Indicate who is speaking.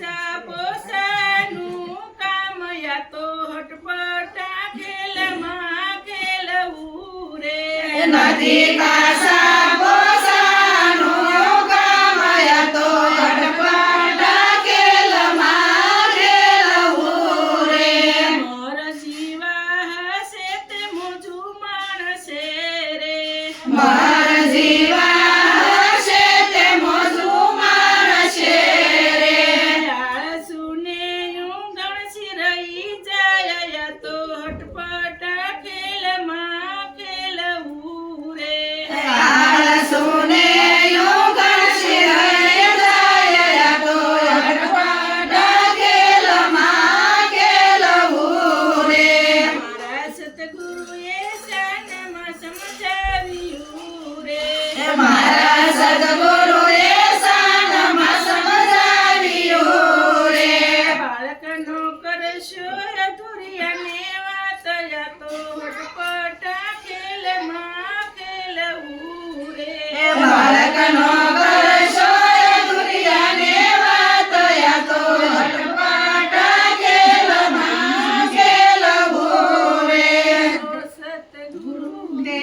Speaker 1: કાસા પોસાનું કામ યા તો હટપટા ખેલમાં ખેલવું રે
Speaker 2: નથી કાસા પોસાનું કામ યા તો હટપટા ખેલમાં ખેલવું રે
Speaker 1: મોર જીવા હશે તે મોજું માણસે રે
Speaker 2: માર જીવા હશે તે મોજું માણસે રે
Speaker 1: આળસુને ઊંઘણસી રહી જાય યા તો હટપટા ખેલમાં ખેલવું રે
Speaker 2: આળસુને યોગણસી રહી જાય યા તો હટપટા ખેલમાં ખેલવું રે
Speaker 1: મારા સતગુરુએ શાનમાં સમજાવ્યું રે
Speaker 2: મારા સદગુરુએ શાનમાં સમજાવ્યું રે
Speaker 1: બાળકનો કરશો અધૂરિયાને વાત યા તો હટપટા ખેલમાં ખેલવું રે
Speaker 2: બાળકનો કરશો દુનિયાને વાત યા તો હટપટા ખેલમાં ખેલવું રે
Speaker 1: સતગુરુ
Speaker 2: દે